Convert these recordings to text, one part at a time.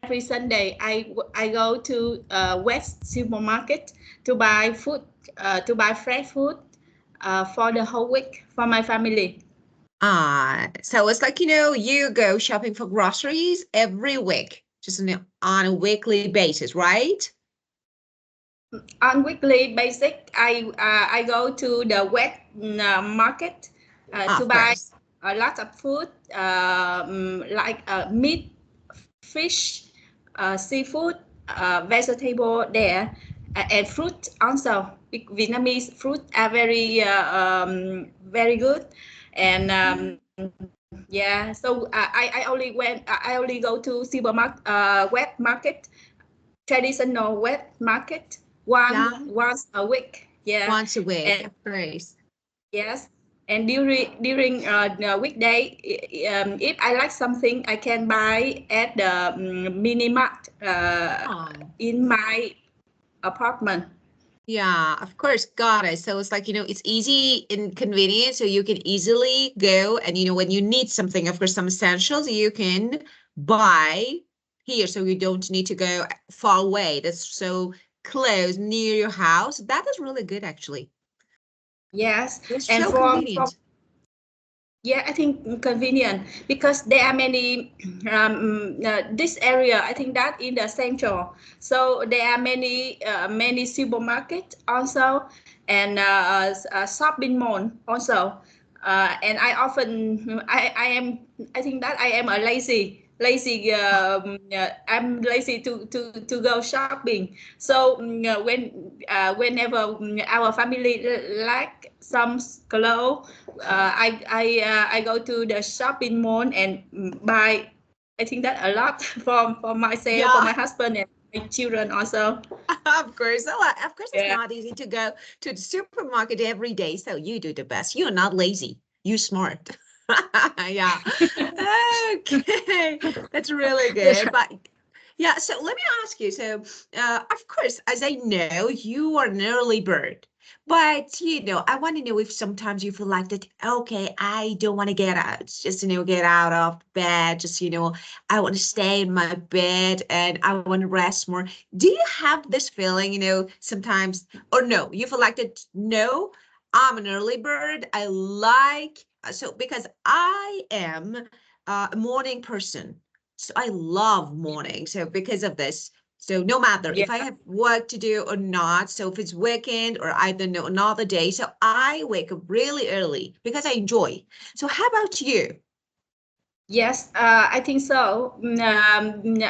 every Sunday I go to West supermarket to buy food, to buy fresh food for the whole week for my family. So it's like, you go shopping for groceries every week, just on a weekly basis, right? On weekly basis, I go to the wet market to Of buy course. a lot of food, like meat, fish, seafood, vegetable there, and fruit also. Vietnamese fruit are very good, and yeah. So I only go to supermarket, wet market, traditional wet market Yeah, once a week. Yeah, once a week, and of course. yes, and during the weekday, if I like something, I can buy at the mini mart Oh, in my apartment. yeah, of course, got it. So it's like, it's easy and convenient, so you can easily go and, when you need something, of course, some essentials, you can buy here, so you don't need to go far away. That's so close near your house. That is really good, actually. Yes, It's and so for convenient. yeah, I think convenient because there are many this area. I think that in the central, so there are many supermarkets also, and shopping mall also. And I think that I am a lazy. I'm lazy to go shopping. So whenever our family like some clothes, I go to the shopping mall and buy. I think that a lot for myself, for Yeah, my husband, and my children also. of course. Of course, it's Yeah. not easy to go to the supermarket every day. So you do the best. You're not lazy. You're smart. Yeah. Okay. That's really Yes. good. But yeah, so let me ask you. So, of course, as I know, you are an early bird. But, I want to know if sometimes you feel like that, okay, I don't want to get out. Just, get out of bed. Just, I want to stay in my bed and I want to rest more. Do you have this feeling, sometimes, or no, you feel like that, no, I'm an early bird. I like, so because I am a morning person. So I love morning. So because of this, so no matter Yeah. if I have work to do or not, so if it's weekend or I don't know another day, so I wake up really early because I enjoy. So how about you? Yes, I think so.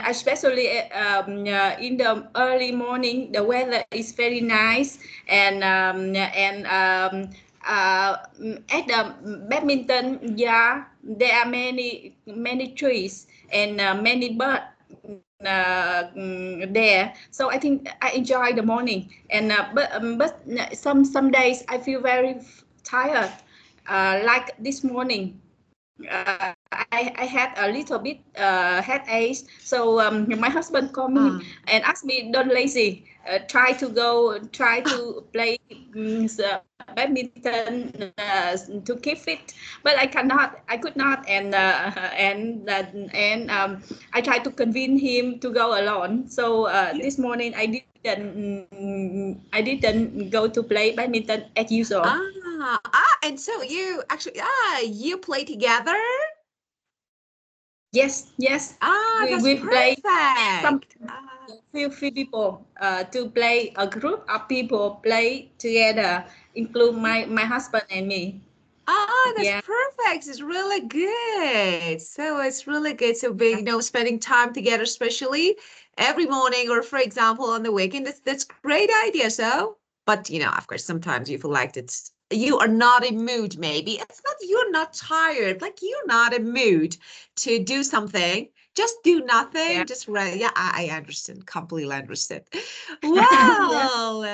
Especially in the early morning, the weather is very nice, and at the badminton, yeah, there are many trees and many birds there. So I think I enjoy the morning, and but some days I feel very tired, like this morning. I had a little bit headache. So my husband called me Ah, and asked me, "Don't lazy, try to play badminton to keep fit." But I cannot. I could not, and I tried to convince him to go alone. So this morning I didn't go to play badminton as usual. and so you actually, you play together? Yes, yes. That's We play some perfect. few people to play a group of people play together, include my husband and me. That's Yeah, perfect. It's really good. So it's really good. So being, spending time together, especially every morning or for example on the weekend, that's great idea. So, but of course, sometimes you feel like you are not in mood, maybe. It's not you're not tired, like you're not in mood to do something. Just do yeah. nothing. Just yeah, I understand, completely understand. Yeah. Well,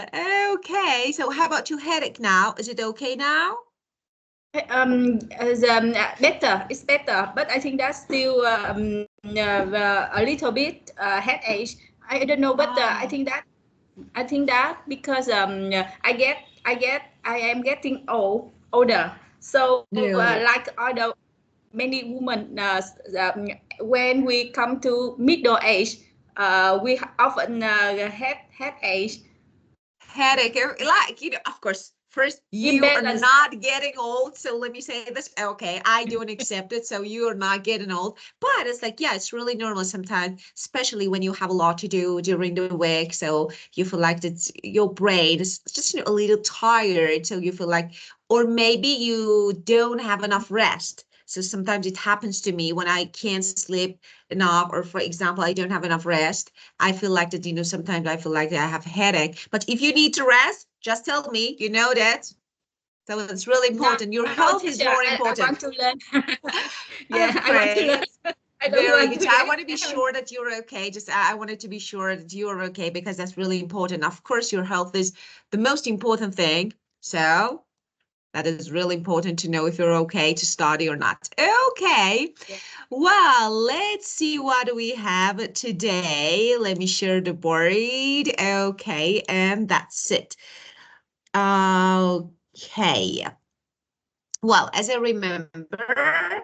okay. So how about your headache now? Is it okay now? Better. It's better, but I think that's still a little bit headache. I don't know, but Oh, I think that because I am getting older. So no. like other many women, when we come to middle age, we often headache. Headache, like, of course, first, you are Imbalance. not getting old. So let me say this. Okay, I don't accept it. So you are not getting old. But it's like, yeah, it's really normal sometimes, especially when you have a lot to do during the week. So you feel like it's your brain is just a little tired. So you feel like, or maybe you don't have enough rest. So sometimes it happens to me when I can't sleep enough, or for example, I don't have enough rest. I feel like that, sometimes I feel like I have a headache. But if you need to rest, just tell me, you know that. So it's really important. Your No, health is teacher, more I important. want to learn. Yeah, Of I want to learn. course. I don't Very want good. to So I get want to be sure that you're okay. Just I wanted to be sure that you're okay, because that's really important. Of course, your health is the most important thing. So that is really important to know if you're okay to study or not. Okay. Yeah. Well, let's see what we have today. Let me share the board. Okay, and that's it. Okay. Well, as I remember,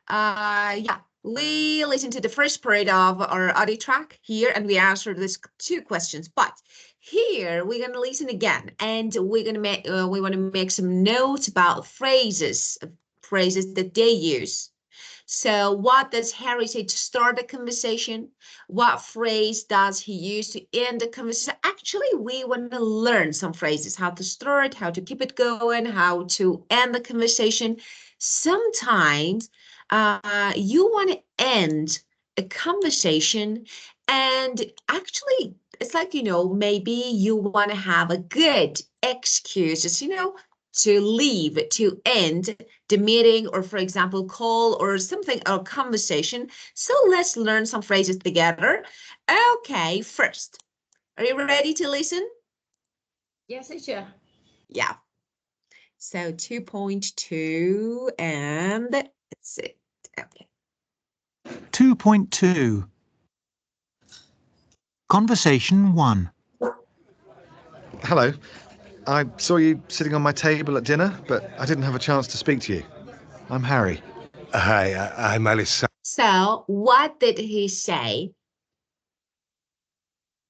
yeah, we listened to the first part of our audio track here, and we answered these two questions. But here we're gonna listen again, and we're gonna make we want to make some notes about phrases that they use. So what does Harry say to start the conversation? What phrase does he use to end the conversation? Actually, we want to learn some phrases, how to start, how to keep it going, how to end the conversation. Sometimes you want to end a conversation, and actually it's like, maybe you want to have a good excuse, to leave, to end the meeting, or for example, call or something, or conversation. So let's learn some phrases together. Okay, first, are you ready to listen? Yes, teacher. Yeah. So 2.2, and that's it. Okay. 2.2 Conversation 1. Hello. I saw you sitting on my table at dinner, but I didn't have a chance to speak to you. I'm Harry. Hi, I'm Alessandro. So what did he say?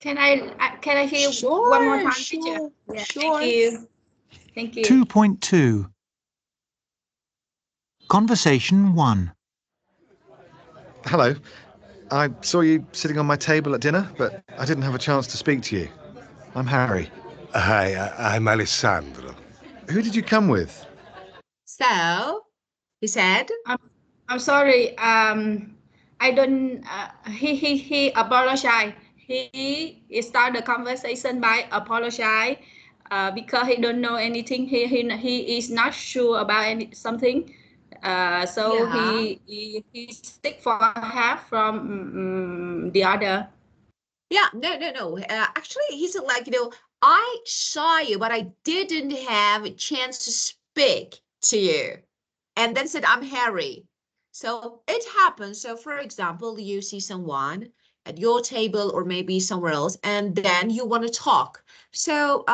Can I hear one more time, teacher? Yeah, Sure. thank you. Thank you. 2.2 Conversation 1. Hello. I saw you sitting on my table at dinner, but I didn't have a chance to speak to you. I'm Harry. Hi, I'm Alessandro. Who did you come with? So he said, I'm sorry. I don't. He apologize. He start the conversation by apologize. Because he don't know anything. He is not sure about something. So yeah. he stick for help from the other. Yeah, no. Actually, he said like, I saw you, but I didn't have a chance to speak to you. And then said, I'm Harry. So it happens. So for example, you see someone at your table or maybe somewhere else, and then you want to talk. So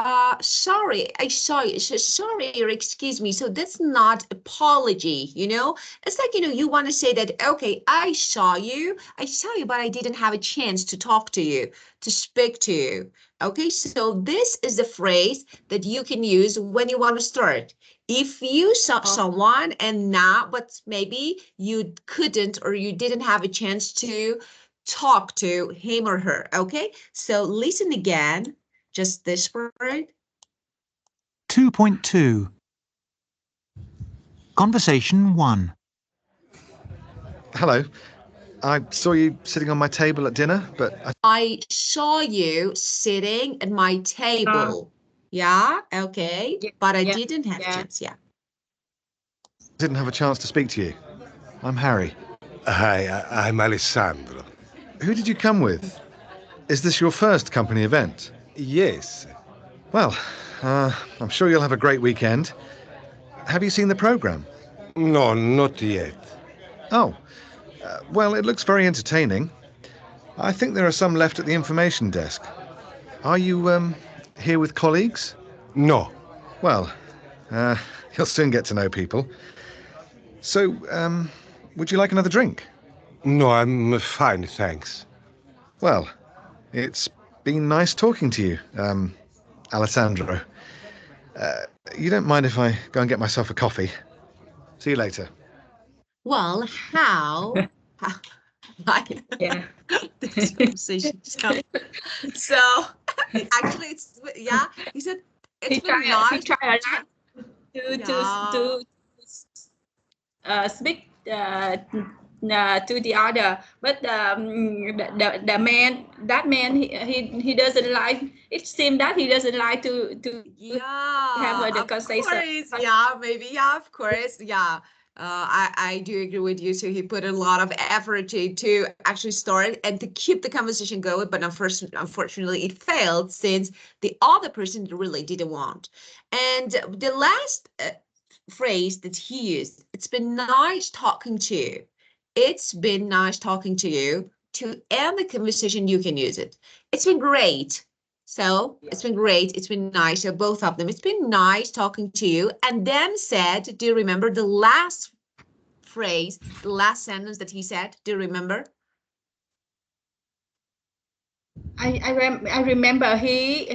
sorry, I saw you. So sorry, or excuse me. So that's not apology, It's like, you want to say that, okay, I saw you, but I didn't have a chance to talk to you, to speak to you. Okay, so this is the phrase that you can use when you want to start. If you saw someone and now, but maybe you couldn't or you didn't have a chance to talk to him or her, okay? So listen again, just this word. 2.2 Conversation 1. Hello. I saw you sitting on my table at dinner, but I saw you sitting at my table. Yeah, okay. Yeah, But I yeah, didn't have a yeah. chance, yeah. didn't have a chance to speak to you. I'm Harry. Hi, I'm Alessandro. Who did you come with? Is this your first company event? Yes. Well, I'm sure you'll have a great weekend. Have you seen the program? No, not yet. Oh, well, it looks very entertaining. I think there are some left at the information desk. Are you, here with colleagues? No. Well, you'll soon get to know people. So, would you like another drink? No, I'm fine, thanks. Well, it's been nice talking to you, Alessandro. You don't mind if I go and get myself a coffee? See you later. Well, how like Yeah. this conversation started. So actually, it's yeah. He said it's been He nice. tried a lot to speak to the other, but the man, that man, he doesn't like. It seemed that he doesn't like to have Yeah, the of conversation. course. Yeah, maybe. Yeah, of course. Yeah. I do agree with you. So he put a lot of effort to actually start and to keep the conversation going, but unfortunately it failed since the other person really didn't want. And the last phrase that he used, it's been nice talking to you. It's been nice talking to you. To end the conversation, you can use it. It's been great. So it's been great. It's been nice. So both of them. It's been nice talking to you. And then said, do you remember the last phrase, the last sentence that he said? Do you remember? I remember he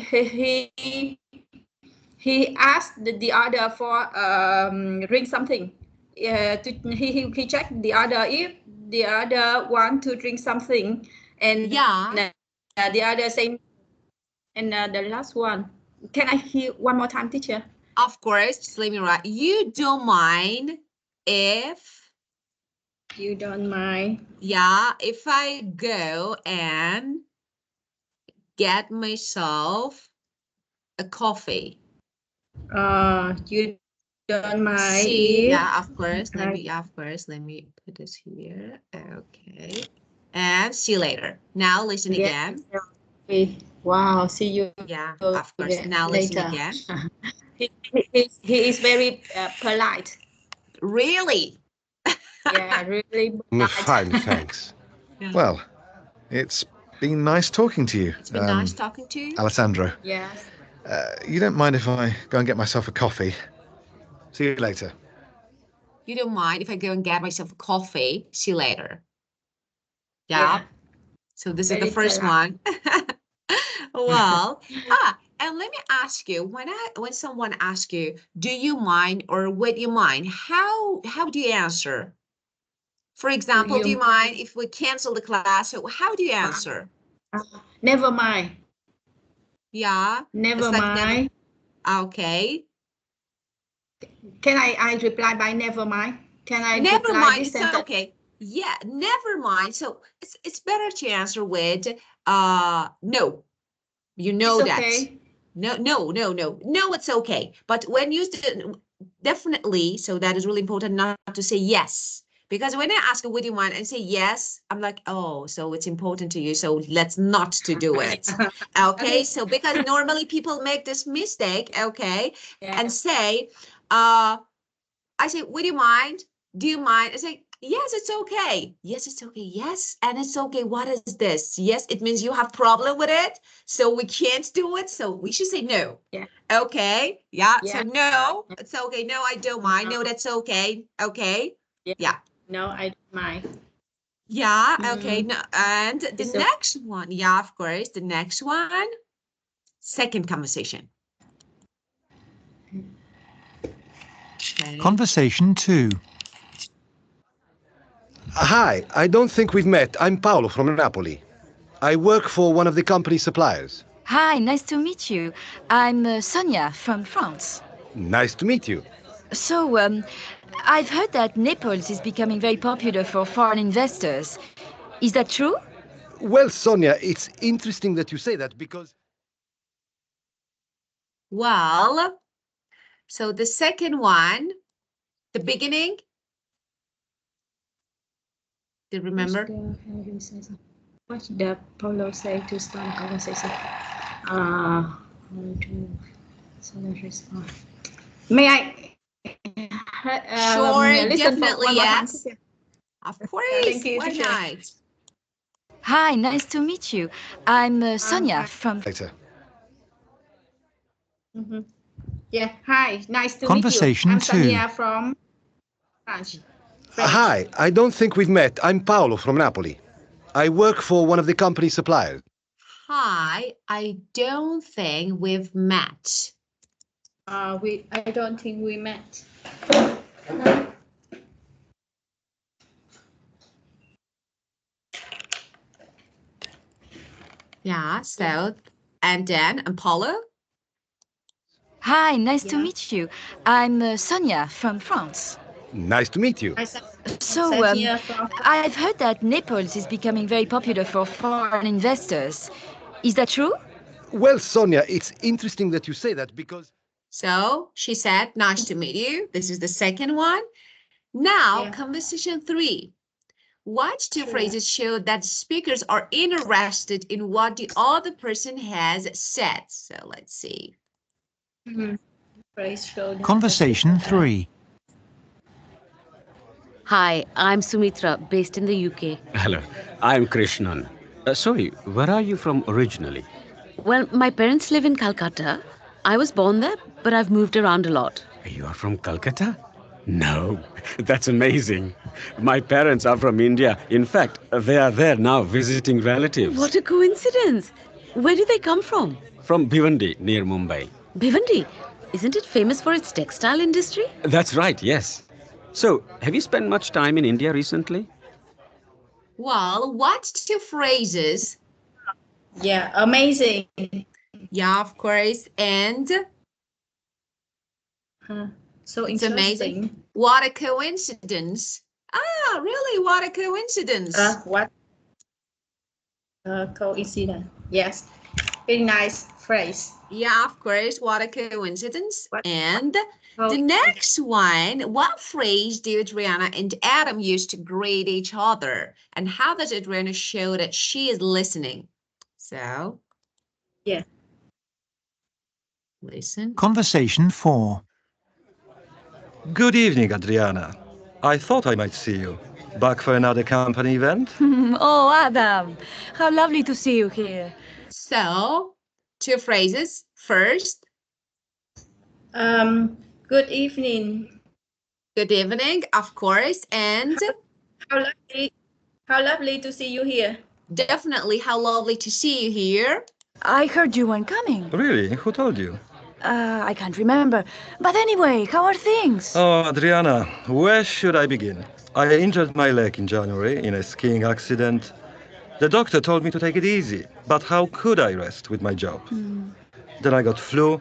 asked the other for drink something. He checked the other if the other want to drink something, and Yeah. The other saying, and the last one. Can I hear one more time, teacher? Of course. Just let me write. You don't mind if. You don't mind. Yeah, if I go and get myself a coffee. You don't mind. See, yeah, of course. Let me put this here. Okay. And see you later. Now listen again. Wow, see you. Yeah, of course. Now listen again. He is very polite. Really? Yeah, really polite. Fine, thanks. Yeah. Well, it's been nice talking to you, It's been nice talking to you. Alessandro. Yes. You don't mind if I go and get myself a coffee? See you later. You don't mind if I go and get myself a coffee? See you later. Yeah. So this is the first one. Well, and let me ask you, when someone asks you, do you mind or would you mind? How do you answer? For example, do you mind if we cancel the class? So how do you answer? Never mind. Yeah. Never mind. Okay. Can I reply by never mind? Can I Never reply mind. this It's sentence? okay. Yeah, never mind. So it's better to answer with no. You know It's that. okay. No, it's okay. But when used definitely, so that is really important not to say yes. Because when I ask would you mind and say yes, I'm like, oh, so it's important to you. So let's not to do it. Okay. So because normally people make this mistake, okay, and say, I say, would you mind? Do you mind? I say, yes, it's okay. Yes, it's okay. Yes, and it's okay. What is this? Yes, it means you have problem with it, so we can't do it. So we should say no. Yeah. Okay. Yeah. So no, it's okay. No, I don't mind. No, that's okay. Okay. Yeah. No, I don't mind. Yeah. Okay. No, and the It's next one. Yeah, of course. The next one. Second conversation. Okay. Conversation 2. Hi, I don't think we've met. I'm Paolo from Napoli. I work for one of the company suppliers. Hi, nice to meet you. I'm Sonia from France. Nice to meet you. So, I've heard that Naples is becoming very popular for foreign investors. Is that true? Well, Sonia, it's interesting that you say that because... Well, so the second one, the beginning. Do you remember? What did Paulo say to start a conversation? May I? Sure, Listen definitely, for yes. one Of course, Thank you, why teacher. not? Hi, nice to meet you. I'm Sonia from... Later. Yeah, hi, nice to Conversation meet you. I'm 2. Sonia from France. Hi, I don't think we've met. I'm Paolo from Napoli. I work for one of the company suppliers. Hi, I don't think we've met. I don't think we met. Yeah, so, and then, and Paulo? Hi, nice to meet you. I'm Sonia from France. Nice to meet you. So, I've heard that Naples is becoming very popular for foreign investors. Is that true? Well, Sonia, it's interesting that you say that because... So she said, nice to meet you. This is the second one. Now, Yeah. conversation 3. What two phrases show that speakers are interested in what the other person has said? So let's see. Phrase show that Conversation 3. Hi, I'm Sumitra, based in the UK. Hello, I'm Krishnan. Sorry, where are you from originally? Well, my parents live in Calcutta. I was born there, but I've moved around a lot. You are from Calcutta? No, that's amazing. My parents are from India. In fact, they are there now visiting relatives. What a coincidence! Where do they come from? From Bhiwandi, near Mumbai. Bhiwandi. Isn't it famous for its textile industry? That's right, yes. So, have you spent much time in India recently? Well, what two phrases? Yeah, amazing. Yeah, of course. And So it's interesting. amazing. What a coincidence. Ah, really? What a coincidence. What? Coincidence. Yes. Very nice phrase. Yeah, of course. What a coincidence. What? And the next one, what phrase do Adriana and Adam use to greet each other? And how does Adriana show that she is listening? So, yeah. Listen. Conversation 4. Good evening, Adriana. I thought I might see you. Back for another company event? Oh, Adam, how lovely to see you here. So, two phrases. First, Good evening. good evening, of course. And how lovely to see you here. Definitely, how lovely to see you here. I heard you weren't coming. Really? Who told you? I can't remember. But anyway, how are things? Oh, Adriana, where should I begin? I injured my leg in January in a skiing accident. The doctor told me to take it easy, but how could I rest with my job? Then I got flu,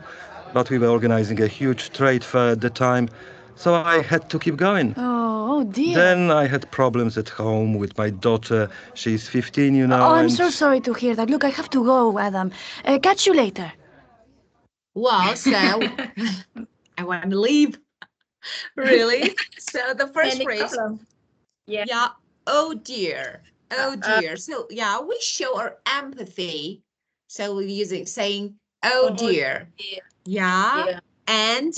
but we were organizing a huge trade fair at the time, so I had to keep going. Oh dear. Then I had problems at home with my daughter. She's 15, you know. Oh, I'm and... so sorry to hear that. Look, I have to go, Adam. Catch you later. Well, so I want to leave. Really? So the first phrase. Yeah. Oh dear. Oh dear. So yeah, we show our empathy. So we're saying, oh dear. Yeah. And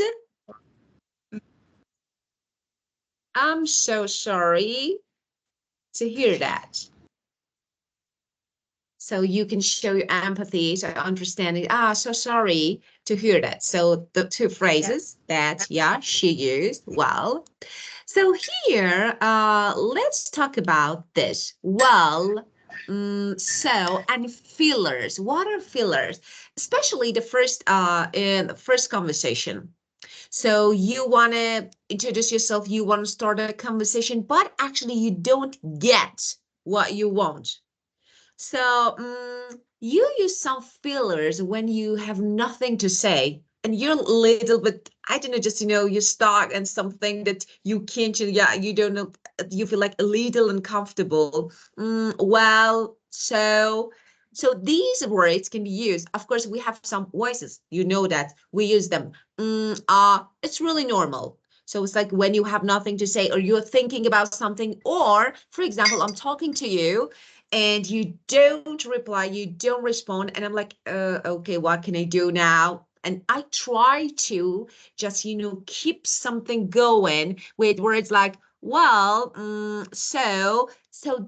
I'm so sorry to hear that. So you can show your empathy, so understanding, so sorry to hear that. So the two phrases that, she used, well. So here, let's talk about this. Well, and fillers. What are fillers? Especially the first, in the first conversation. So you want to introduce yourself, you want to start a conversation, but actually you don't get what you want. So you use some fillers when you have nothing to say and you're a little bit, I don't know, just, you're stuck and something that you can't, you don't know, you feel like a little uncomfortable. Well, so these words can be used. Of course, we have some voices, that we use them. It's really normal. So it's like when you have nothing to say or you're thinking about something, or for example, I'm talking to you and you don't reply, you don't respond. And I'm like, okay, what can I do now? And I try to just, keep something going with words like, well, so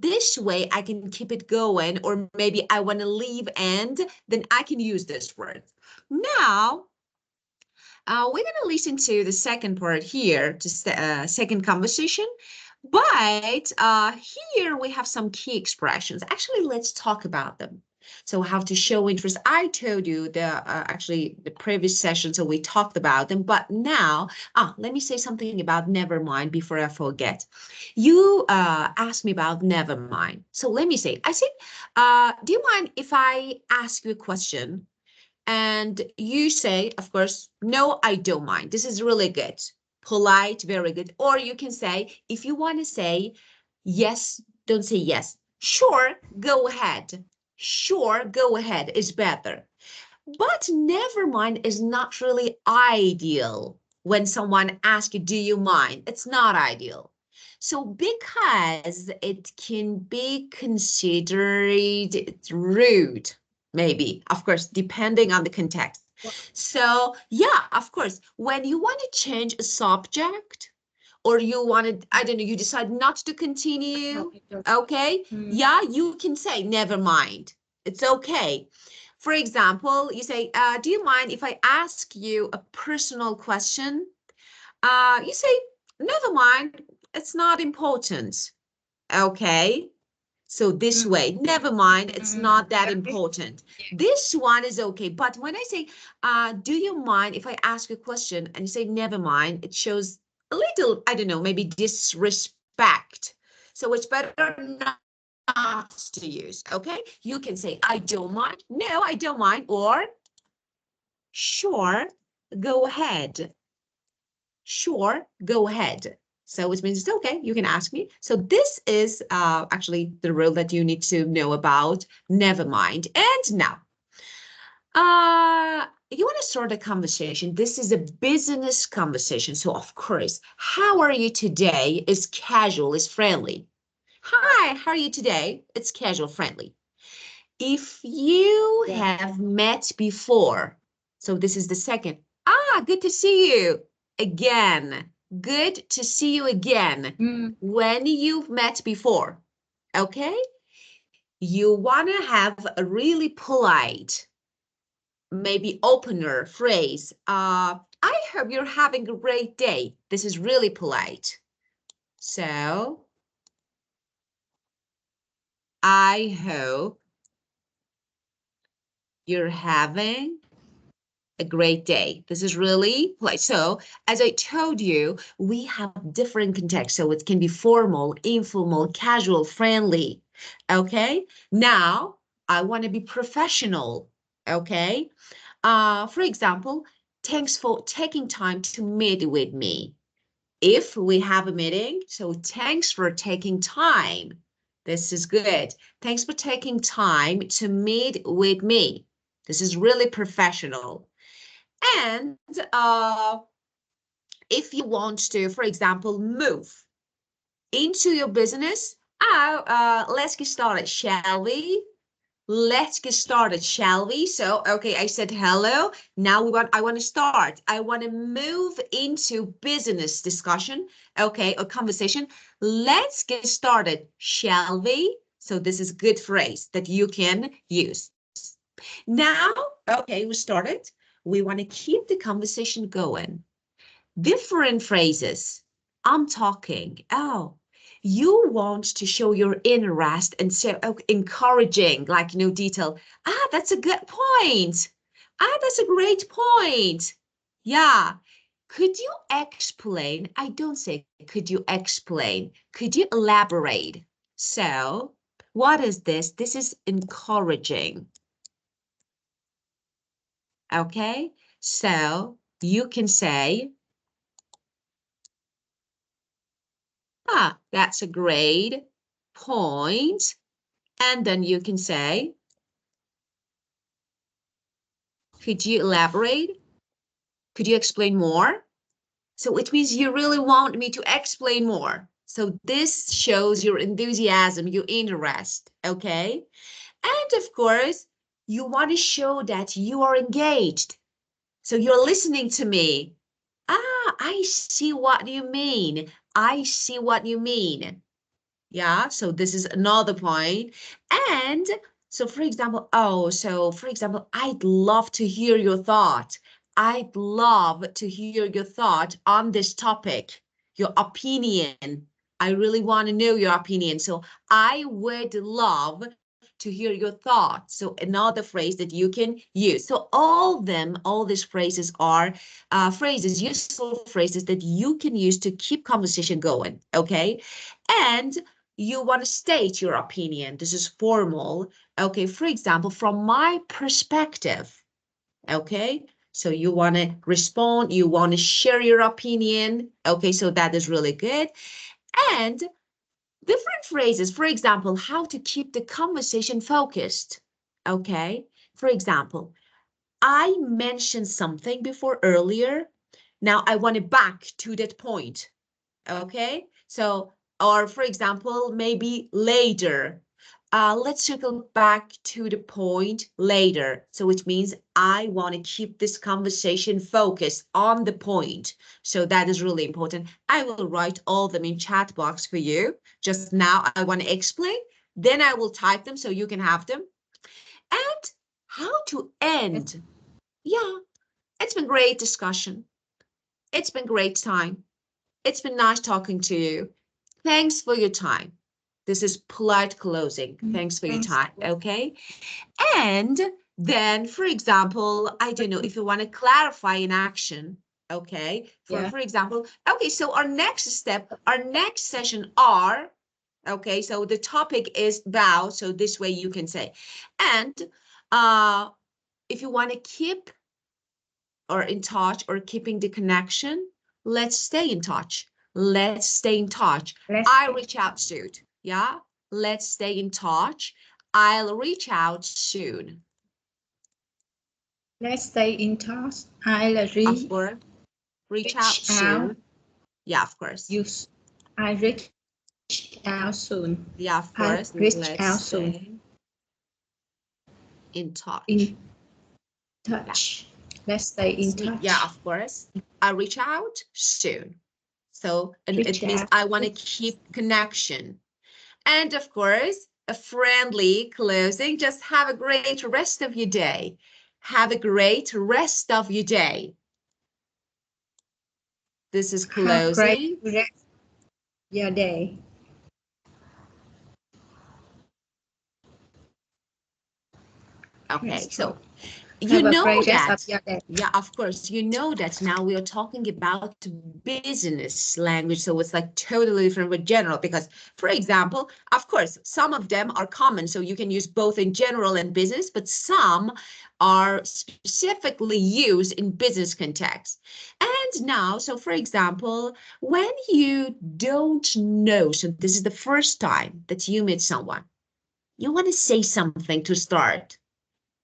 this way I can keep it going, or maybe I want to leave and then I can use this word. Now, we're going to listen to the second part here, just second conversation. But here we have some key expressions. Actually, let's talk about them. So how to show interest. I told you actually the previous session, so we talked about them. But now, let me say something about never mind before I forget. You asked me about never mind. So let me say, I said, do you mind if I ask you a question? And you say, of course, no, I don't mind. This is really good. Polite, very good. Or you can say, if you want to say yes, don't say yes. Sure, go ahead. Sure, go ahead is better. But never mind is not really ideal when someone asks you, do you mind? It's not ideal. So because it can be considered rude, maybe, of course, depending on the context. So yeah, of course, when you want to change a subject or you want to, I don't know, you decide not to continue, okay? Yeah, you can say, never mind. It's okay. For example, you say, do you mind if I ask you a personal question? You say, never mind, it's not important. Okay. So this way, never mind, it's not that important. This one is okay. But when I say, do you mind if I ask a question and you say, never mind, it shows a little, I don't know, maybe disrespect. So it's better not to use, okay? You can say, I don't mind. No, I don't mind. Or, sure, go ahead. Sure, go ahead. So it means it's okay, you can ask me. So this is actually the rule that you need to know about. Never mind. And now, you want to start a conversation. This is a business conversation. So of course, how are you today is casual, is friendly. Hi, how are you today? It's casual, friendly. If you have met before, so this is the second. Good to see you again. Good to see you again. When you've met before, okay? You want to have a really polite, maybe opener phrase. I hope you're having a great day. This is really polite. So, I hope you're having a great day. This is really polite. So as I told you, we have different contexts. So it can be formal, informal, casual, friendly. Okay. Now I want to be professional. Okay. For example, thanks for taking time to meet with me. If we have a meeting, so thanks for taking time. This is good. Thanks for taking time to meet with me. This is really professional. And if you want to, for example, move into your business, let's get started, shall we? Let's get started, shall we? So, okay, I said hello. Now I want to start. I want to move into business discussion, okay, or conversation. Let's get started, shall we? So this is a good phrase that you can use. Now, okay, we started. We want to keep the conversation going. Different phrases. I'm talking. Oh, you want to show your interest and so encouraging, like, detail. That's a good point. That's a great point. Yeah. Could you explain? I don't say, could you explain? Could you elaborate? So, what is this? This is encouraging. Okay, so you can say, that's a great point. And then you can say, could you elaborate? Could you explain more? So it means you really want me to explain more. So this shows your enthusiasm, your interest, okay? And of course, you want to show that you are engaged. So you're listening to me. I see what you mean. I see what you mean. Yeah, so this is another point. And so for example, I'd love to hear your thought. I'd love to hear your thought on this topic, your opinion. I really want to know your opinion. So I would love to hear your thoughts. So another phrase that you can use. So all these phrases are phrases, useful phrases that you can use to keep conversation going, okay? And you want to state your opinion. This is formal, okay? For example, from my perspective, okay? So you want to respond, you want to share your opinion, okay? So that is really good. And different phrases, for example, how to keep the conversation focused, okay? For example, I mentioned something before earlier. Now I want it back to that point, okay? So, or for example, maybe later. Let's circle back to the point later. So which means I want to keep this conversation focused on the point. So that is really important. I will write all of them in chat box for you. Just now I want to explain. Then I will type them so you can have them. And how to end. Yeah, it's been great discussion. It's been great time. It's been nice talking to you. Thanks for your time. This is polite closing. Thanks for your time, okay? And then, for example, I don't know if you want to clarify an action, okay? For example, okay, so our next step, our next session are, okay, so the topic is bow, so this way you can say. And if you want to keep or in touch or keeping the connection, let's stay in touch. Let's stay in touch. I'll reach out soon. Yeah, let's stay in touch. I'll reach out soon. Let's stay in touch. I'll reach out soon. Yeah, of course. I reach out soon. Yeah, of course. Reach out soon. In touch. In touch. Yeah. Let's stay in touch. Yeah, of course. I'll reach out soon. So it means I want to keep connection. And of course, a friendly closing. Just have a great rest of your day. Have a great rest of your day. This is closing. Have great rest of your day. Okay, so you know that, yeah, of course, you know that now we are talking about business language, so it's like totally different with general, because, for example, of course, some of them are common, so you can use both in general and business, but some are specifically used in business context. And now, so for example, when you don't know, so this is the first time that you meet someone, you want to say something to start.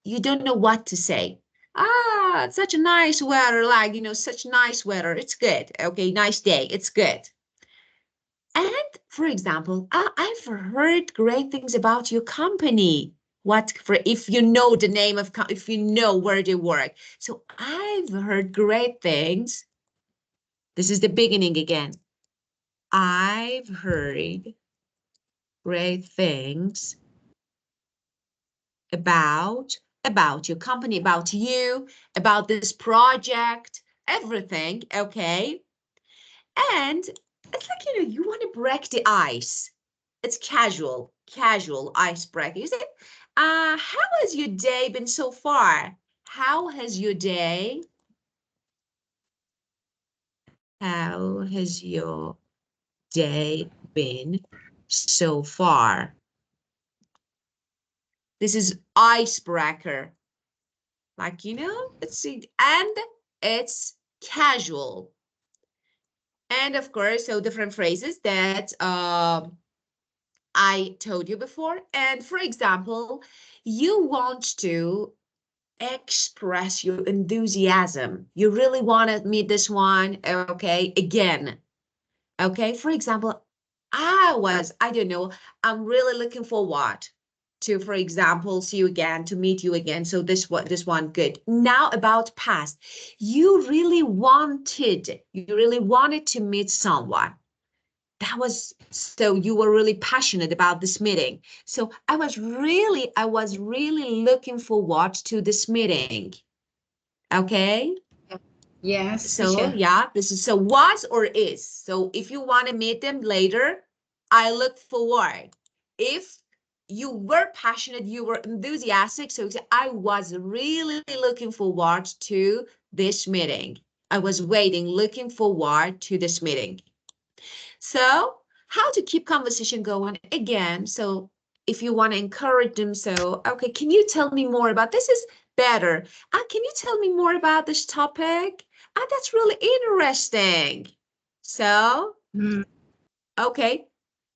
You don't know what to say. It's such a nice weather, like, you know, such nice weather. It's good. Okay, nice day. It's good. And for example, I've heard great things about your company. If you know the name of, if you know where they work. So I've heard great things. This is the beginning again. I've heard great things about your company, about you, about this project, everything, okay? And it's like, you know, you want to break the ice. It's casual icebreaker. You say, how has your day been so far? How has your day been so far? This is icebreaker. Like, you know, let's see, and it's casual. And of course, so different phrases that I told you before. And for example, you want to express your enthusiasm. You really want to meet this one, okay, again. Okay, for example, I don't know, I'm really looking forward to, for example, see you again, to meet you again. So this one, good. Now about past, you really wanted to meet someone. So you were really passionate about this meeting. So I was really looking forward to this meeting. Okay. Yes. So yeah, this is, so was or is. So if you want to meet them later, I look forward. If you were passionate, you were enthusiastic, so I was really looking forward to this meeting. I was waiting, looking forward to this meeting. So how to keep conversation going again? So if you want to encourage them, so, okay, can you tell me more about this? Is better. Can you tell me more about this topic? That's really interesting. So, okay,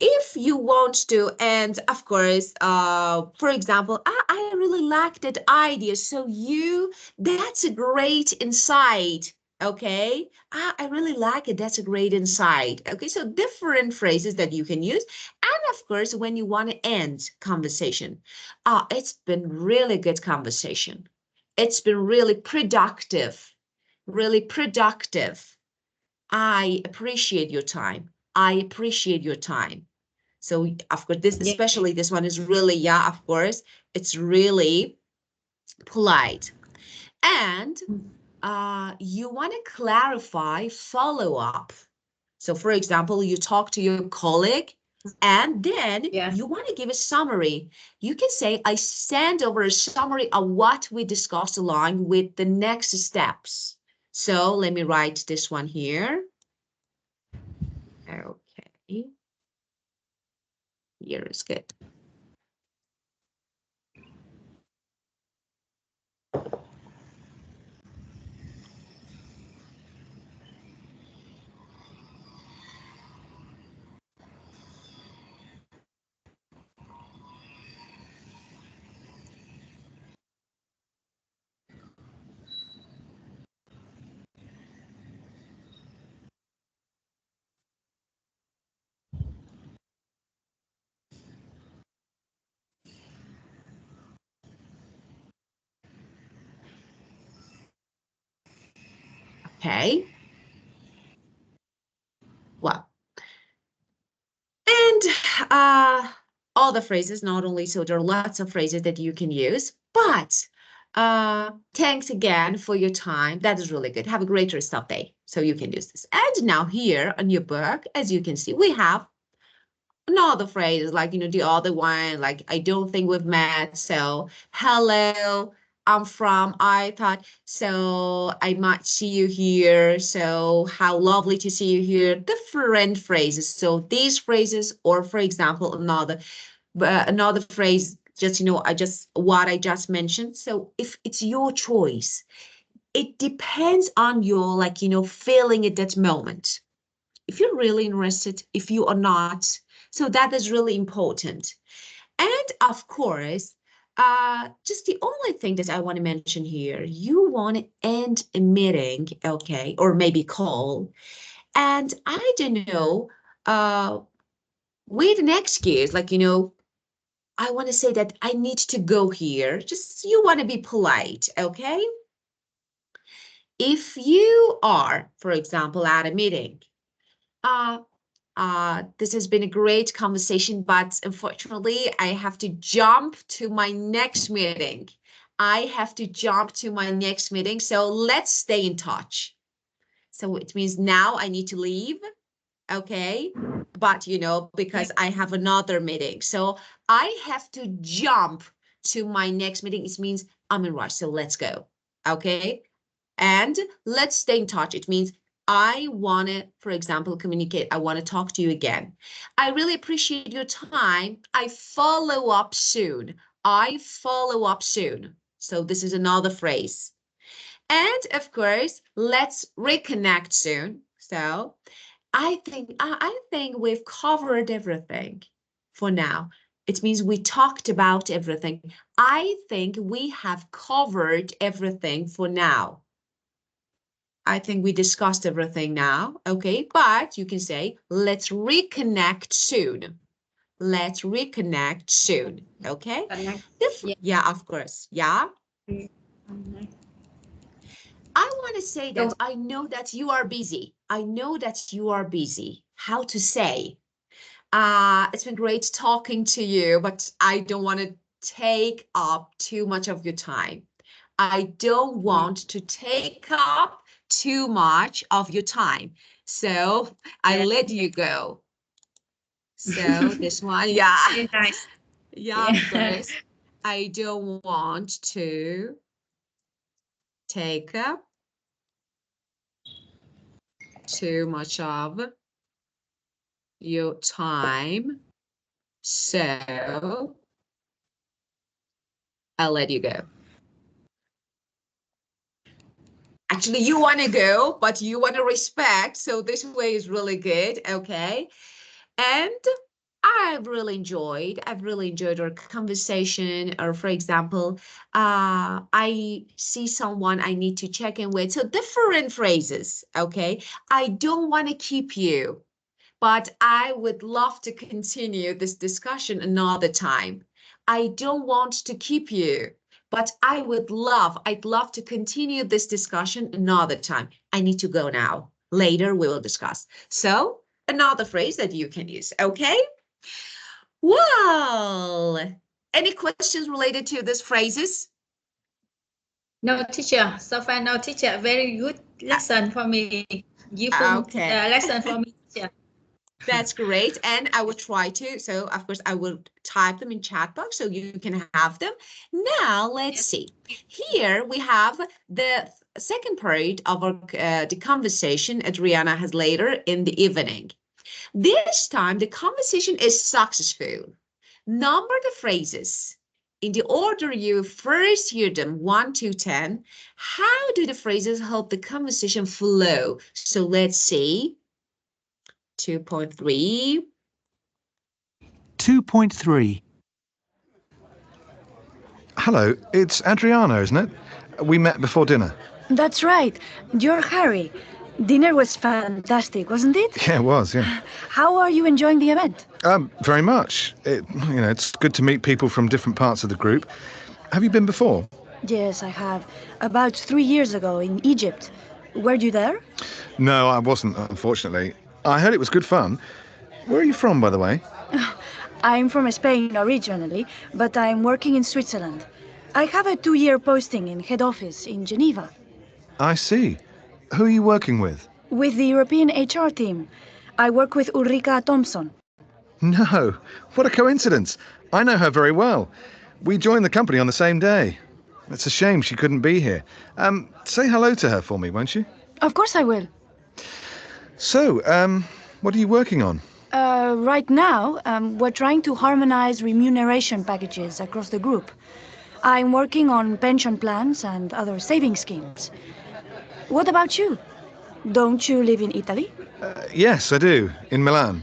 if you want to, and of course, for example, I really like that idea. So that's a great insight. Okay, I really like it. That's a great insight. Okay, so different phrases that you can use. And of course, when you want to end conversation, it's been really good conversation. It's been really productive, really productive. I appreciate your time. I appreciate your time. So of course, this, especially this one is really, yeah, of course, it's really polite. And you want to clarify follow-up. So for example, you talk to your colleague and then you want to give a summary. You can say, I send over a summary of what we discussed along with the next steps. So let me write this one here. Okay. Here is good. Okay. Well, and all the phrases, not only, so there are lots of phrases that you can use, but thanks again for your time. That is really good. Have a great rest of the day. So you can use this. And now here on your book, as you can see, we have another phrase, like, the other one, like, I don't think we've met. So, hello, I'm from, I thought, so I might see you here. So how lovely to see you here. Different phrases. So these phrases, or for example, another phrase, just, what I just mentioned. So if it's your choice, it depends on your, like, feeling at that moment. If you're really interested, if you are not, so that is really important. And of course, just the only thing that I want to mention here, you want to end a meeting, okay, or maybe call, and I don't know, with an excuse, like, I want to say that I need to go here. Just, you want to be polite, okay? If you are, for example, at a meeting, this has been a great conversation, but unfortunately, I have to jump to my next meeting. So let's stay in touch. So it means now I need to leave, okay? But, because I have another meeting. So I have to jump to my next meeting. It means I'm in rush, so let's go, okay? And let's stay in touch. It means I want to, for example, communicate. I want to talk to you again. I really appreciate your time. I follow up soon. So this is another phrase. And of course, let's reconnect soon. So I think we've covered everything for now. It means we talked about everything. I think we have covered everything for now. I think we discussed everything now, okay? But you can say, let's reconnect soon. Let's reconnect soon, okay? Yeah, of course, yeah. I want to say that I know that you are busy. How to say? It's been great talking to you, but I don't want to take up too much of your time. I don't want to take up too much of your time. So I let you go. So this one, yeah. Very nice. Yeah, of course. I don't want to take up too much of your time, so I'll let you go. Actually, you want to go, but you want to respect, so this way is really good, okay? And I've really enjoyed our conversation, or for example, I see someone I need to check in with. So different phrases, okay? I don't want to keep you, but I would love to continue this discussion another time. I don't want to keep you, but I'd love to continue this discussion another time. I need to go now. Later we will discuss. So another phrase that you can use, okay? Well, any questions related to these phrases? No, teacher. So far, no, teacher. Very good lesson for me. Useful lesson for me, teacher. That's great. And I will try to. So, of course, I will type them in chat box so you can have them. Now, let's see. Here we have the second part of our the conversation Adriana has later in the evening. This time, the conversation is successful. Number the phrases in the order you first hear them, 1 to 10. How do the phrases help the conversation flow? So let's see. 2.3. 2.3. Hello, it's Adriana, isn't it? We met before dinner. That's right. You're Harry. Dinner was fantastic, wasn't it? Yeah, it was, yeah. How are you enjoying the event? Very much. It's good to meet people from different parts of the group. Have you been before? Yes, I have. About 3 years ago in Egypt. Were you there? No, I wasn't, unfortunately. I heard it was good fun. Where are you from, by the way? I'm from Spain originally, but I'm working in Switzerland. I have a 2-year posting in head office in Geneva. I see. Who are you working with? With the European HR team. I work with Ulrika Thompson. No, what a coincidence. I know her very well. We joined the company on the same day. It's a shame she couldn't be here. Say hello to her for me, won't you? Of course I will. So, what are you working on? Right now, we're trying to harmonize remuneration packages across the group. I'm working on pension plans and other saving schemes. What about you? Don't you live in Italy? Yes, I do, in Milan.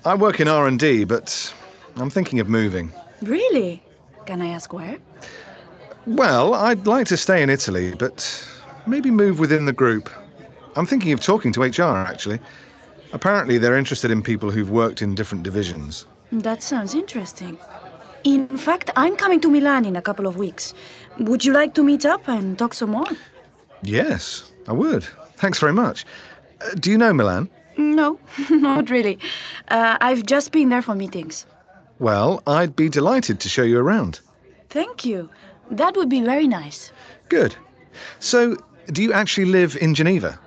I work in R&D, but I'm thinking of moving. Really? Can I ask where? Well, I'd like to stay in Italy, but maybe move within the group. I'm thinking of talking to HR, actually. Apparently, they're interested in people who've worked in different divisions. That sounds interesting. In fact, I'm coming to Milan in a couple of weeks. Would you like to meet up and talk some more? Yes, I would. Thanks very much. Do you know Milan? No, not really. I've just been there for meetings. Well, I'd be delighted to show you around. Thank you. That would be very nice. Good. So, do you actually live in Geneva?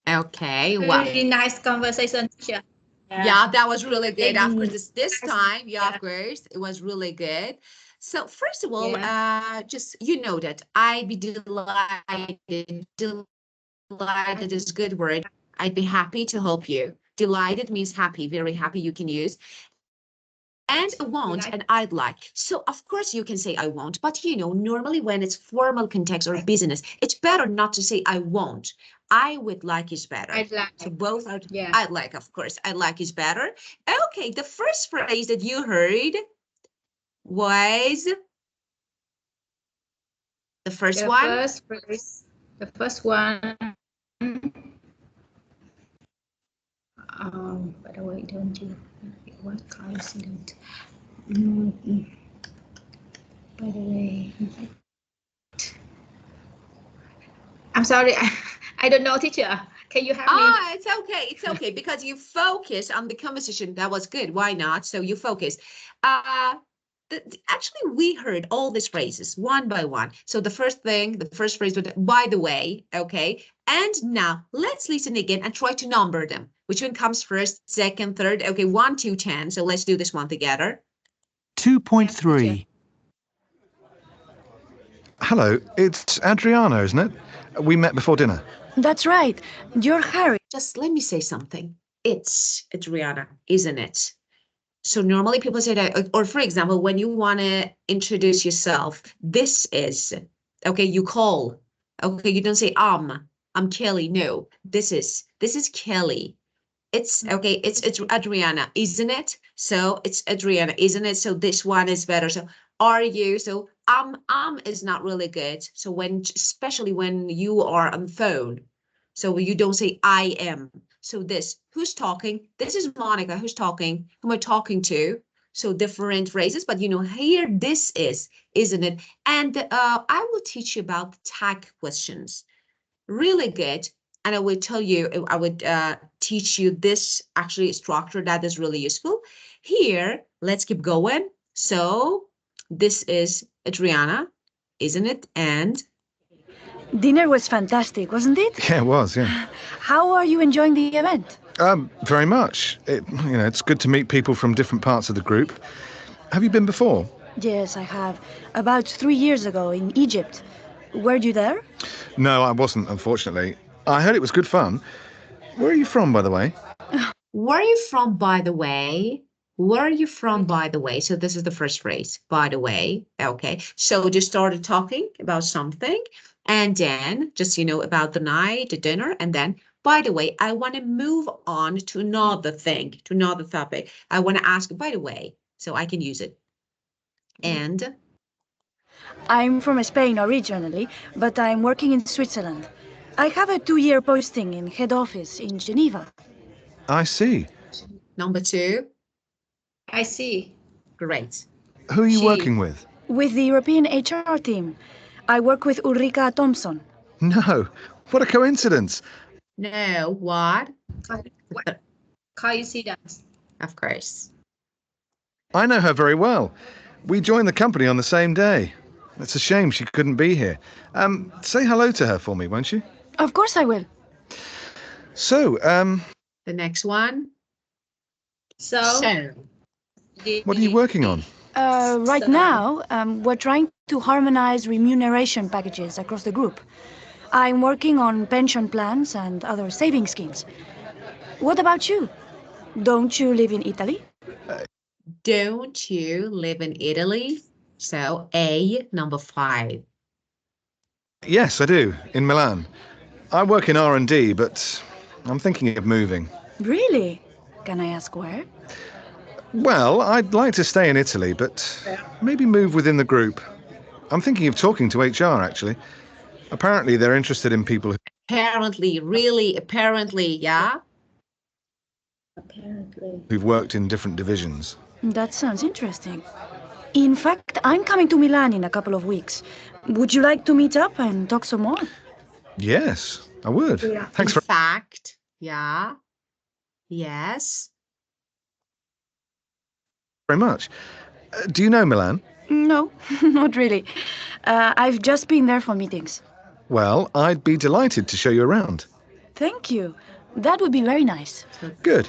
Okay, well. Very nice conversation, teacher. Yeah, that was really good. Of course, this Nice. time, of course, it was really good. So first of all, just that I'd be delighted. Delighted is a good word. I'd be happy to help you. Delighted means happy, very happy you can use. And want and I'd like. So of course you can say I won't, but normally when it's formal context or business, it's better not to say I won't. I would like is better. I'd like. So both are, I'd like, of course. I'd like is better. Okay, the first phrase that you heard was the first one. First phrase, the first one. By the way, don't you? What coincidence? By the way, I'm sorry, I don't know, teacher. Can you help me? It's okay, because you focus on the conversation. That was good. Why not? So you focus. actually, we heard all these phrases one by one. So the first phrase was, by the way, okay? And now let's listen again and try to number them. Which one comes first, second, third? Okay, 1 to 10. So let's do this one together. 2.3. Hello, it's Adriano, isn't it? We met before dinner. That's right. You're Harry. Just let me say something. It's Adriana, isn't it? So normally people say that, or for example, when you want to introduce yourself, this is, okay, you call, okay, you don't say, I'm Kelly. No, this is Kelly. It's, okay, it's Adriana, isn't it? So it's Adriana, isn't it? So this one is better. So are you? So is not really good. So especially when you are on phone, so you don't say I am. So who's talking? This is Monica, who's talking? Who am I talking to? So different phrases, but here this is, isn't it? And I will teach you about tag questions. Really good. And I would tell you, I would teach you this actually structure that is really useful. Here, let's keep going. So this is Adriana, isn't it? And Dinner was fantastic, wasn't it? Yeah, it was, yeah. How are you enjoying the event? Very much. It's good to meet people from different parts of the group. Have you been before? Yes, I have. About 3 years ago in Egypt. Were you there? No, I wasn't, unfortunately. I heard it was good fun. Where are you from, by the way? where are you from, by the way? Where are you from, by the way? So this is the first phrase, by the way. Okay, so just started talking about something, and then just, about the night, the dinner, and then, by the way, I want to move on to another thing, to another topic. I want to ask, by the way, so I can use it. And I'm from Spain originally, but I'm working in Switzerland. I have a 2-year posting in head office in Geneva. I see. number 2. I see. Great. Who are you working with? With the European HR team. I work with Ulrika Thompson. No, what a coincidence. No, what? Coincidence. Of course. I know her very well. We joined the company on the same day. It's a shame she couldn't be here. Say hello to her for me, won't you? Of course I will. So, The next one. So, what are you working on? Right now, we're trying to harmonize remuneration packages across the group. I'm working on pension plans and other saving schemes. What about you? Don't you live in Italy? Don't you live in Italy? So number 5. Yes, I do, in Milan. I work in R&D, but I'm thinking of moving. Really? Can I ask where? Well, I'd like to stay in Italy, but maybe move within the group. I'm thinking of talking to HR, actually. Apparently, they're interested in people Apparently, really, apparently, yeah? who've worked in different divisions. That sounds interesting. In fact, I'm coming to Milan in a couple of weeks. Would you like to meet up and talk some more? Yes, I would. Thanks In fact, yeah. Yes. very much. Do you know Milan? No, not really. I've just been there for meetings. Well, I'd be delighted to show you around. Thank you. That would be very nice. Good.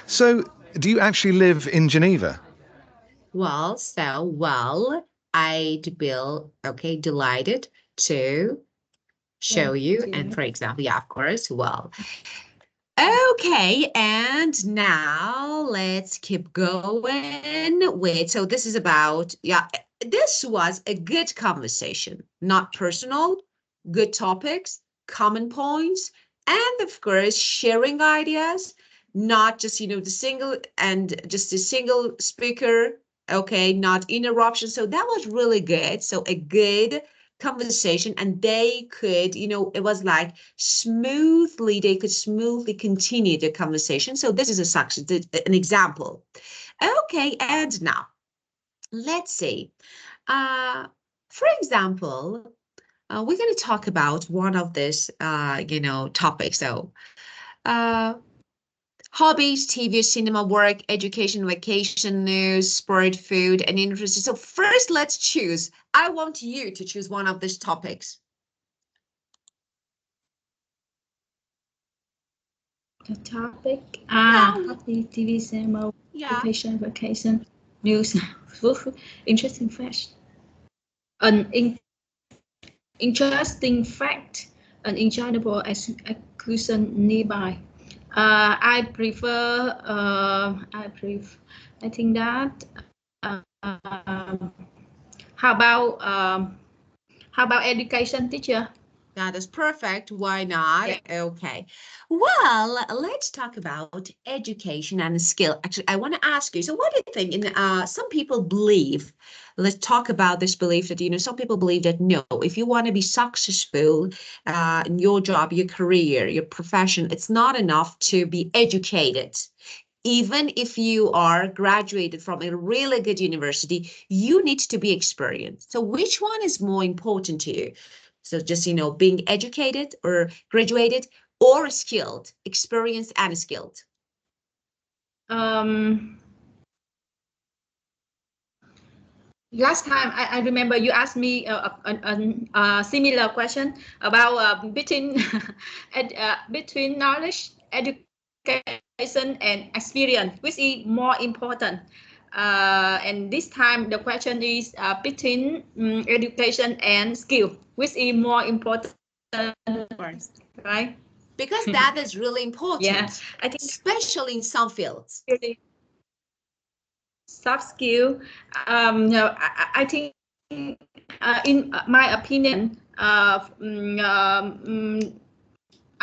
So, do you actually live in Geneva? Well, I'd be, delighted to show you. And for example, yeah, of course, well. Okay, and now let's keep going with, so this is about, this was a good conversation, not personal, good topics, common points, and of course, sharing ideas, not just, just a single speaker, okay, not interruption. So that was really good. So a good conversation, and they could, it was like they could smoothly continue the conversation. So this is an example. Okay, and now let's see. For example, we're going to talk about one of this, topics. So, Hobbies, TV, cinema, work, education, vacation, news, sport, food, and interests. So first, let's choose. I want you to choose one of these topics. The topic, Yeah. hobby, TV, cinema, Yeah. education, vacation, news, interesting fact. An interesting fact, an enjoyable excursion nearby. I think that. How about education, teacher? That is perfect. Why not? Yeah. Okay. Well, let's talk about education and skill. Actually, I want to ask you, so what do you think? Some people believe, let's talk about this belief that, some people believe that no, if you want to be successful in your job, your career, your profession, it's not enough to be educated. Even if you are graduated from a really good university, you need to be experienced. So which one is more important to you? So just, being educated or graduated or skilled, experienced and skilled. Last time I remember you asked me a similar question about between between knowledge, education, and experience, which is more important. And this time the question is between education and skill, which is more important, right? Because that is really important. Yeah, I think especially in some fields. Soft skill. No, I think in my opinion, I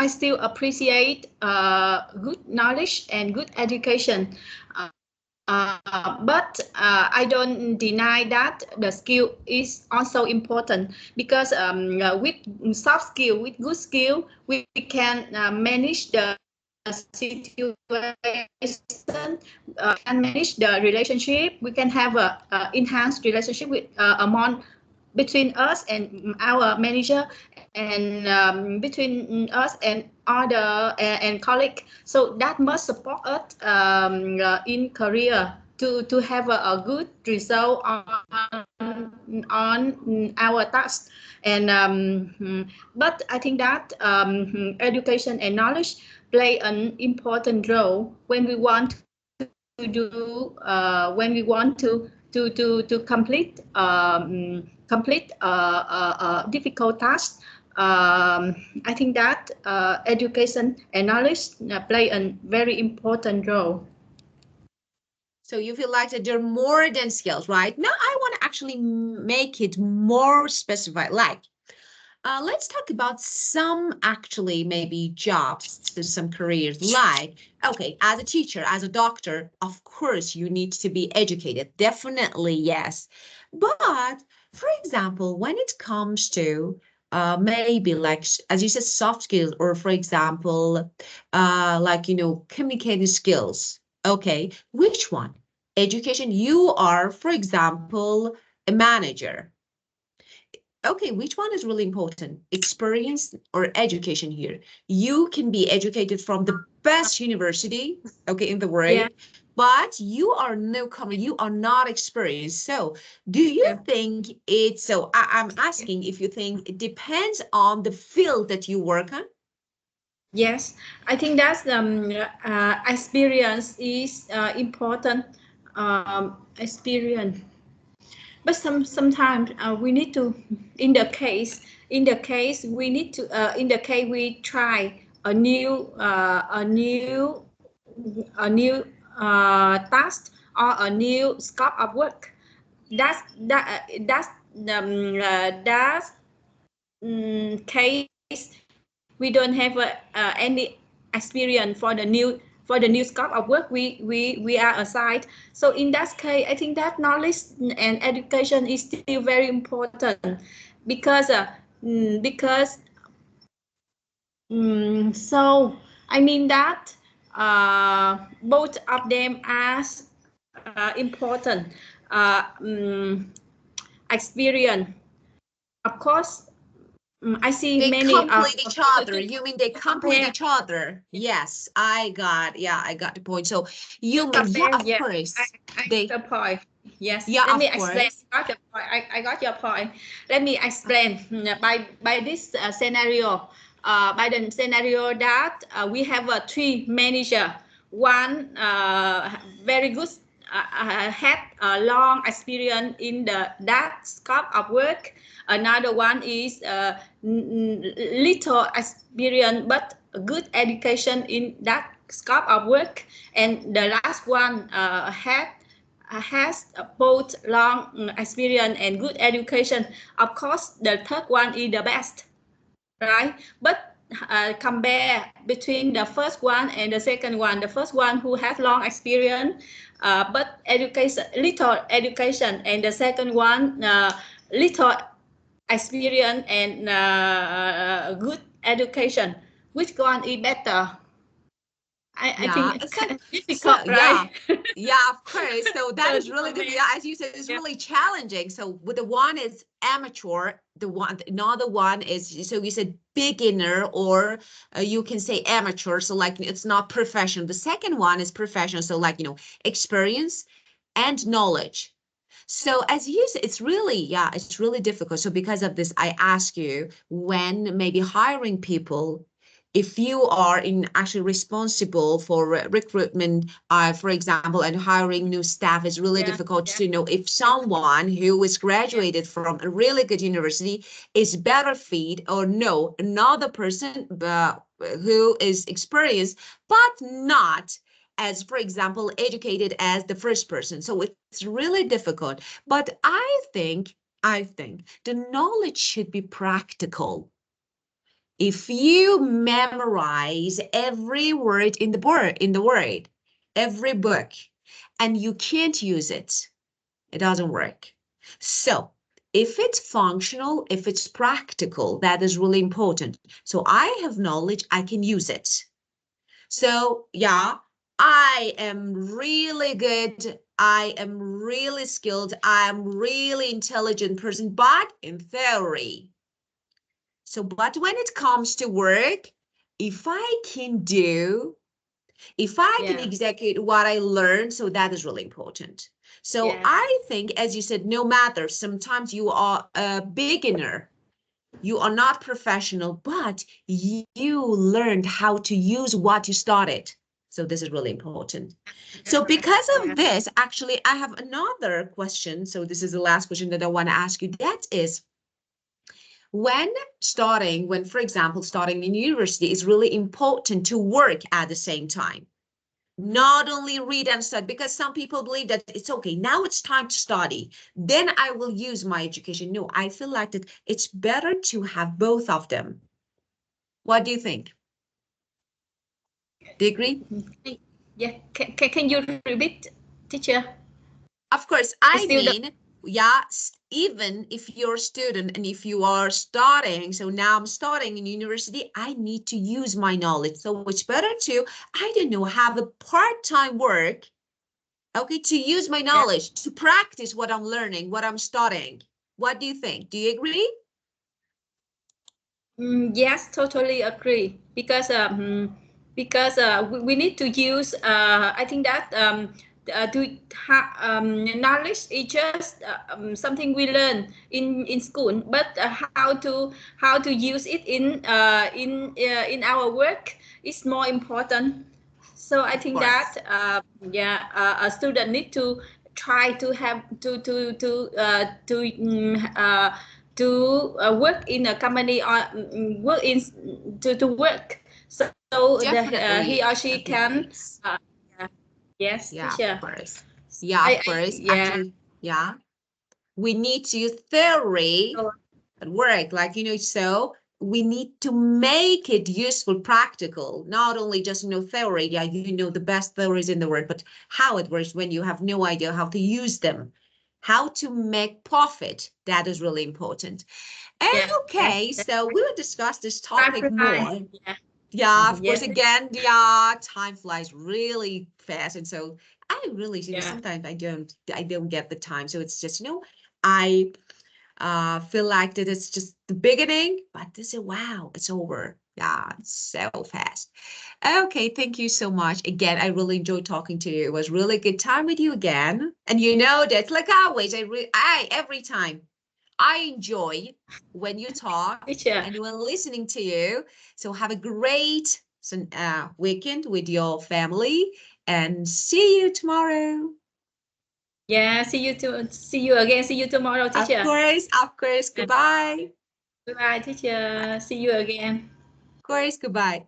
still appreciate good knowledge and good education. But I don't deny that the skill is also important, because with soft skill, with good skill, we can manage the situation, can manage the relationship. We can have a enhanced relationship with among between us and our manager, and between us and other and colleague. So that must support us in career to have a good result on our task. And but I think that education and knowledge play an important role when we want to do when we want to complete a difficult task. I think that education and knowledge play a very important role. So you feel like that they're more than skills, right? Now I want to actually make it more specified. Like, let's talk about some actually maybe jobs, some careers. Like, okay, as a teacher, as a doctor, of course you need to be educated. Definitely, yes. But for example, when it comes to maybe like, as you said, soft skills, or for example, like, communicating skills. Okay, which one? Education, you are, for example, a manager. Okay, which one is really important? Experience or education here? You can be educated from the best university, okay, in the world, yeah, but you are newcomer, you are not experienced. So do you think it's, so I'm asking if you think it depends on the field that you work on? Yes, I think that's experience is important. Experience, but sometimes we need to, in the case we need to in the case we try a new task or a new scope of work. That's case we don't have any experience for the new scope of work we are assigned. So in that case, I think that knowledge and education is still very important, because so I mean that both of them are important. Experience, of course, I see They many complete each other. You mean they complete compare. each other? Yes, I got the point. So you mean, Compare, yeah, of yeah. course. I They, got the point. Yes. yeah, Let of me explain. course. I got your point. Let me explain by this scenario. By the scenario that we have a three manager. One very good had a long experience in that scope of work. Another one is little experience but good education in that scope of work, and the last one has both long experience and good education. Of course, the third one is the best, right? But compare between the first one and the second one. The first one who has long experience, but education, little education, and the second one little experience and good education. Which one is better? I Yeah, think it's so, kind of so difficult, yeah, right? yeah, of course. So that So is really difficult. Yeah, as you said, it's yeah. really challenging. So with the one is amateur, another one is, so you said beginner, or you can say amateur. So like it's not professional. The second one is professional. So like, experience and knowledge. So as you said, it's really difficult. So because of this, I ask you, when maybe hiring people, if you are actually responsible for recruitment, for example, and hiring new staff, is really difficult to know if someone who is graduated from a really good university is better fit, or no, another person who is experienced but not as, for example, educated as the first person. So it's really difficult. But I think the knowledge should be practical. If you memorize every word in the word, every book, and you can't use it, it doesn't work. So if it's functional, if it's practical, that is really important. So I have knowledge, I can use it. So yeah, I am really good. I am really skilled. I'm really intelligent person, but in theory. So, but when it comes to work, if I can execute what I learned, so that is really important. So I think, as you said, no matter, sometimes you are a beginner, you are not professional, but you learned how to use what you started. So this is really important. So because of this, actually, I have another question. So this is the last question that I want to ask you. That is, when, for example, starting in university, it's really important to work at the same time. Not only read and study, because some people believe that it's okay, now it's time to study, then I will use my education. No, I feel like that it's better to have both of them. What do you think? Do you agree? Yeah, can you repeat, teacher? Of course, I mean, yeah, even if you're a student and if you are starting, so now I'm starting in university, I need to use my knowledge. So it's better to, I don't know, have a part-time work, okay, to use my knowledge, to practice what I'm learning, what I'm studying. What do you think? Do you agree? Yes, totally agree. Because we need to use. I think that knowledge is just something we learn in school, but how to use it in our work is more important. So I think that a student need to try to have to work in a company, or work in to work, so he or she can yes, Yeah, teacher. of course. Yeah, of course. Actually, yeah, we need to use theory at work, like, so we need to make it useful, practical, not only just theory. Yeah, the best theories in the world, but how it works when you have no idea how to use them, how to make profit. That is really important. Okay, so we will discuss this topic more. Yeah, of course, again, time flies really fast. And so I really, sometimes I don't get the time. So it's just, I feel like that it's just the beginning, but this is wow, it's over. Yeah, it's so fast. Okay, thank you so much. Again, I really enjoyed talking to you. It was really good time with you again. And you know that, like always, every time I enjoy when you talk Teacher. and when listening to you. So have a great weekend with your family and see you tomorrow. Yeah, see you again. See you tomorrow, teacher. Of course. Goodbye. Bye bye, teacher. See you again. Of course, goodbye.